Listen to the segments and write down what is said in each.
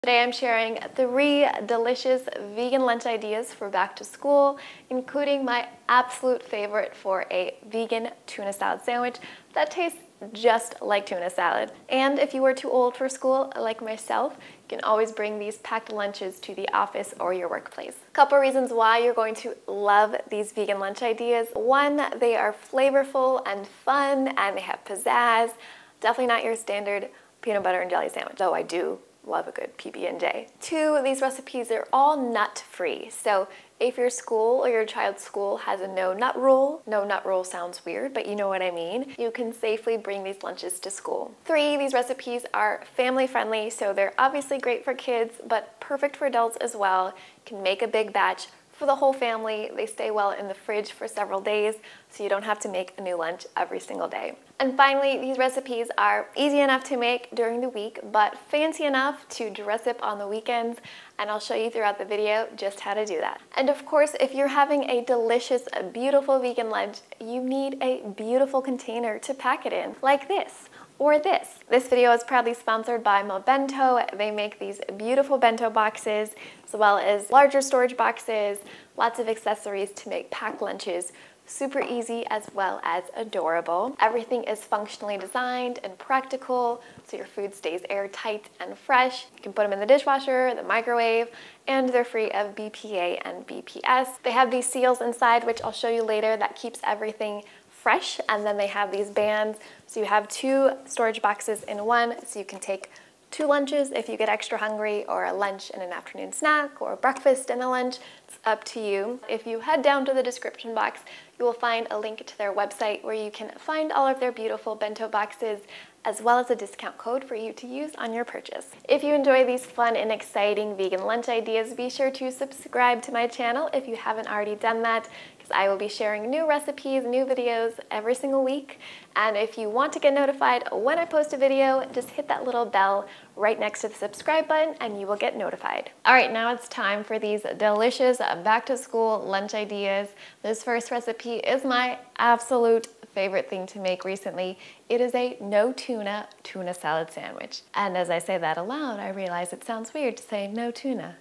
Today I'm sharing 3 delicious vegan lunch ideas for back to school, including my absolute favorite for a vegan tuna salad sandwich that tastes just like tuna salad. And if you are too old for school, like myself, you can always bring these packed lunches to the office or your workplace. A couple reasons why you're going to love these vegan lunch ideas. 1, they are flavorful and fun and they have pizzazz. Definitely not your standard peanut butter and jelly sandwich, though I do love a good PB&J. 2, these recipes are all nut-free. So if your school or your child's school has a no nut rule sounds weird, but you know what I mean, you can safely bring these lunches to school. 3, these recipes are family friendly, so they're obviously great for kids, but perfect for adults as well. You can make a big batch for the whole family. They stay well in the fridge for several days, so you don't have to make a new lunch every single day. And finally, these recipes are easy enough to make during the week, but fancy enough to dress up on the weekends, and I'll show you throughout the video just how to do that. And of course, if you're having a delicious, beautiful vegan lunch, you need a beautiful container to pack it in, like this. Or this. This video is proudly sponsored by Bento. They make these beautiful bento boxes, as well as larger storage boxes, lots of accessories to make packed lunches super easy as well as adorable. Everything is functionally designed and practical, so your food stays airtight and fresh. You can put them in the dishwasher, the microwave, and they're free of BPA and BPS. They have these seals inside, which I'll show you later, that keeps everything fresh, and then they have these bands, so you have 2 storage boxes in one, so you can take 2 lunches if you get extra hungry, or a lunch and an afternoon snack, or a breakfast and a lunch. It's up to you. If you head down to the description box, you will find a link to their website where you can find all of their beautiful bento boxes, as well as a discount code for you to use on your purchase. If you enjoy these fun and exciting vegan lunch ideas, be sure to subscribe to my channel if you haven't already done that, because I will be sharing new recipes, new videos every single week. And if you want to get notified when I post a video, just hit that little bell right next to the subscribe button and you will get notified. All right, now it's time for these delicious back to school lunch ideas. This first recipe is my absolute favorite thing to make recently. It is a no tuna salad sandwich. And as I say that aloud, I realize it sounds weird to say no tuna.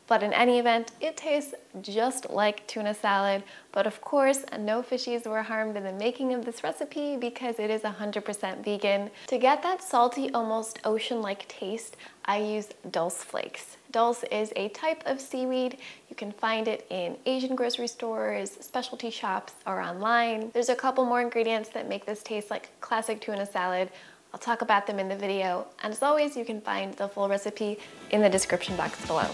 But in any event, it tastes just like tuna salad, but of course, no fishies were harmed in the making of this recipe because it is 100% vegan. To get that salty, almost ocean-like taste, I use dulse flakes. Dulse is a type of seaweed. You can find it in Asian grocery stores, specialty shops, or online. There's a couple more ingredients that make this taste like classic tuna salad. I'll talk about them in the video, and as always, you can find the full recipe in the description box below.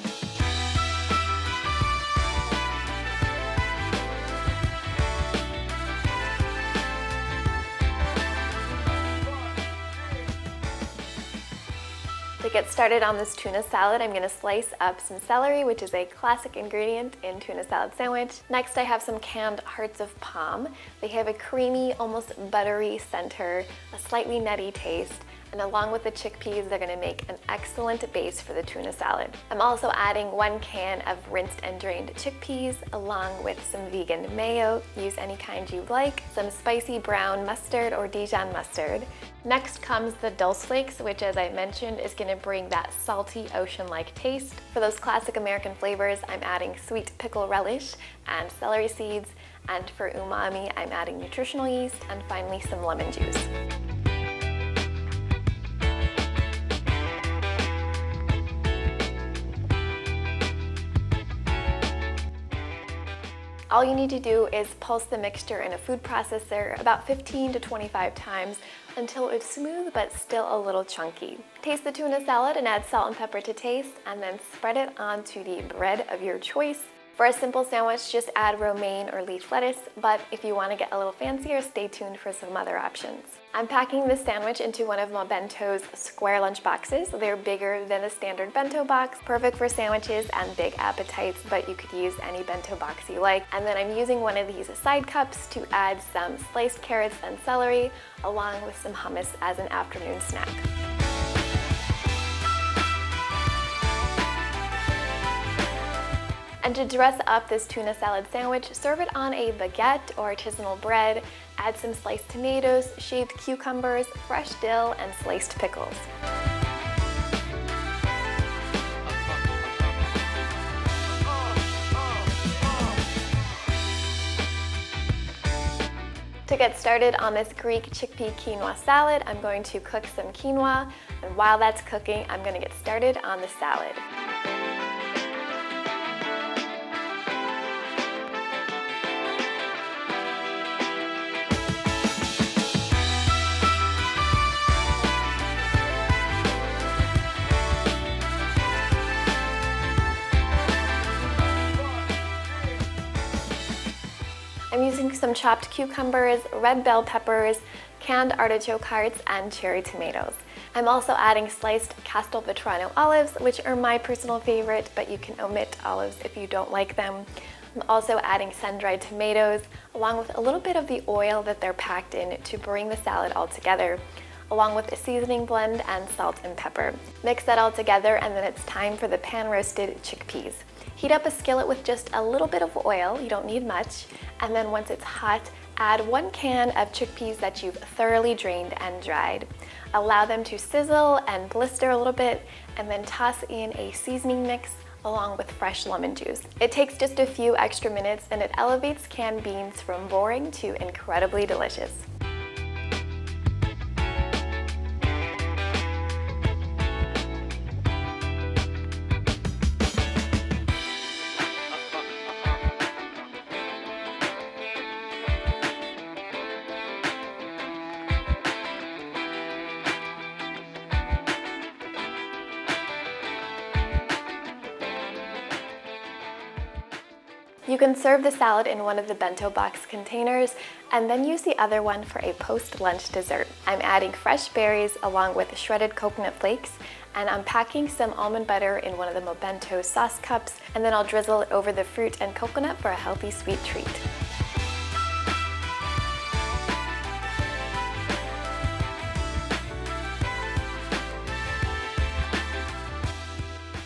To get started on this tuna salad, I'm going to slice up some celery, which is a classic ingredient in tuna salad sandwich. Next, I have some canned hearts of palm. They have a creamy, almost buttery center, a slightly nutty taste, and along with the chickpeas, they're going to make an excellent base for the tuna salad. I'm also adding 1 can of rinsed and drained chickpeas, along with some vegan mayo. Use any kind you like, some spicy brown mustard or Dijon mustard. Next comes the dulse flakes, which, as I mentioned, is going to bring that salty ocean-like taste. For those classic American flavors, I'm adding sweet pickle relish and celery seeds, and for umami, I'm adding nutritional yeast and finally some lemon juice. All you need to do is pulse the mixture in a food processor about 15 to 25 times until it's smooth but still a little chunky. Taste the tuna salad and add salt and pepper to taste, and then spread it onto the bread of your choice. For a simple sandwich, just add romaine or leaf lettuce, but if you want to get a little fancier, stay tuned for some other options. I'm packing this sandwich into one of Bento's square lunch boxes. They're bigger than a standard bento box, perfect for sandwiches and big appetites, but you could use any bento box you like. And then I'm using one of these side cups to add some sliced carrots and celery, along with some hummus as an afternoon snack. And to dress up this tuna salad sandwich, serve it on a baguette or artisanal bread. Add some sliced tomatoes, shaved cucumbers, fresh dill, and sliced pickles. To get started on this Greek chickpea quinoa salad, I'm going to cook some quinoa, and while that's cooking, I'm going to get started on the salad. I'm using some chopped cucumbers, red bell peppers, canned artichoke hearts, and cherry tomatoes. I'm also adding sliced Castelvetrano olives, which are my personal favorite, but you can omit olives if you don't like them. I'm also adding sun-dried tomatoes, along with a little bit of the oil that they're packed in to bring the salad all together, along with a seasoning blend and salt and pepper. Mix that all together, and then it's time for the pan-roasted chickpeas. Heat up a skillet with just a little bit of oil, you don't need much, and then once it's hot, add 1 can of chickpeas that you've thoroughly drained and dried. Allow them to sizzle and blister a little bit, and then toss in a seasoning mix along with fresh lemon juice. It takes just a few extra minutes, and it elevates canned beans from boring to incredibly delicious. You can serve the salad in one of the bento box containers and then use the other one for a post-lunch dessert. I'm adding fresh berries along with shredded coconut flakes, and I'm packing some almond butter in one of the Mobento sauce cups, and then I'll drizzle it over the fruit and coconut for a healthy sweet treat.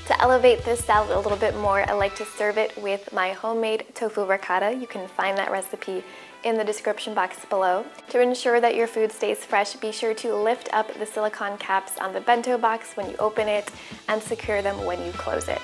To elevate this salad a little bit more, I like to serve it with my homemade tofu ricotta. You can find that recipe in the description box below. To ensure that your food stays fresh, be sure to lift up the silicone caps on the bento box when you open it and secure them when you close it.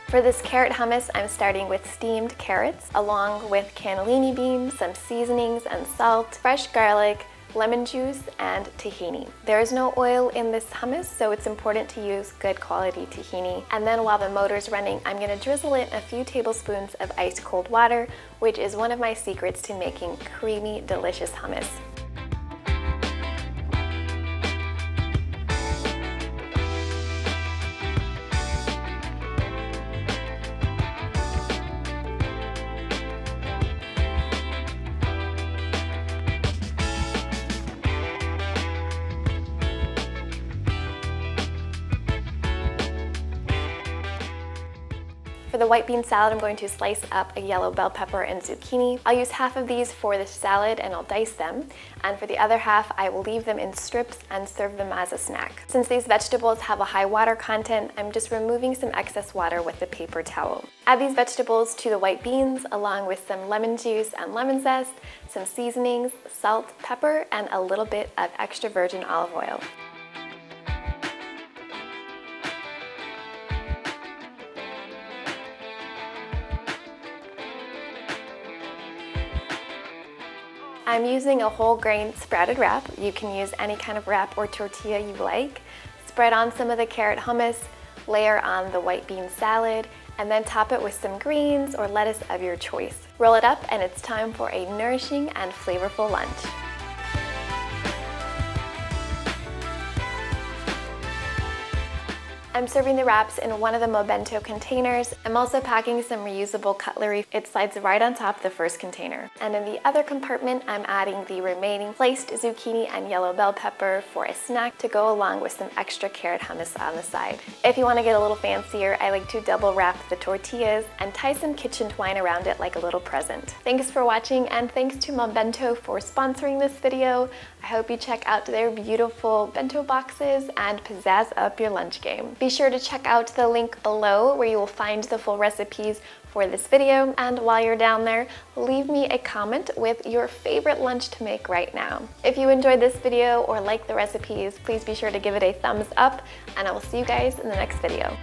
For this carrot hummus, I'm starting with steamed carrots, along with cannellini beans, some seasonings and salt, fresh garlic, lemon juice, and tahini. There is no oil in this hummus, so it's important to use good quality tahini. And then while the motor's running, I'm gonna drizzle in a few tablespoons of ice cold water, which is one of my secrets to making creamy, delicious hummus. For the white bean salad, I'm going to slice up a yellow bell pepper and zucchini. I'll use half of these for the salad and I'll dice them. And for the other half, I will leave them in strips and serve them as a snack. Since these vegetables have a high water content, I'm just removing some excess water with a paper towel. Add these vegetables to the white beans along with some lemon juice and lemon zest, some seasonings, salt, pepper, and a little bit of extra virgin olive oil. I'm using a whole grain sprouted wrap. You can use any kind of wrap or tortilla you like. Spread on some of the carrot hummus, layer on the white bean salad, and then top it with some greens or lettuce of your choice. Roll it up, and it's time for a nourishing and flavorful lunch. I'm serving the wraps in one of the Mobento containers. I'm also packing some reusable cutlery. It slides right on top of the first container. And in the other compartment, I'm adding the remaining sliced zucchini and yellow bell pepper for a snack to go along with some extra carrot hummus on the side. If you want to get a little fancier, I like to double wrap the tortillas and tie some kitchen twine around it like a little present. Thanks for watching, and thanks to Mobento for sponsoring this video. I hope you check out their beautiful bento boxes and pizzazz up your lunch game. Be sure to check out the link below where you will find the full recipes for this video, and while you're down there, leave me a comment with your favorite lunch to make right now. If you enjoyed this video or like the recipes, please be sure to give it a thumbs up, and I will see you guys in the next video.